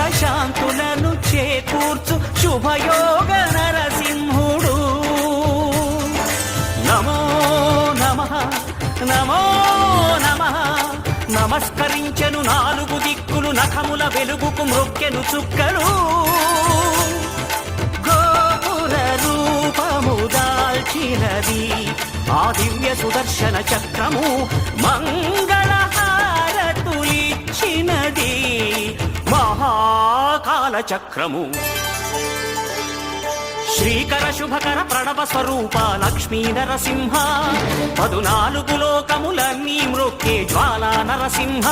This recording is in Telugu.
సుఖశాంతులను చేకూర్చు శుభయోగ నరసింహుడు. నమో నమః నమో నమః. నమస్కరించెను నాలుగు దిక్కులు, నఖముల వెలుగుకు మ్రొక్కెను చుక్కలు. గోపుర రూపము దాల్చినది ఆ దివ్య సుదర్శన చక్రము, మంగళహారతులిచ్చినది మహాకాల చక్రము. శ్రీకర శుభకర ప్రణవ స్వరూప లక్ష్మీ నరసింహ, 14 లోకములన్నీ మ్రొక్కే జ్వాలా నరసింహ.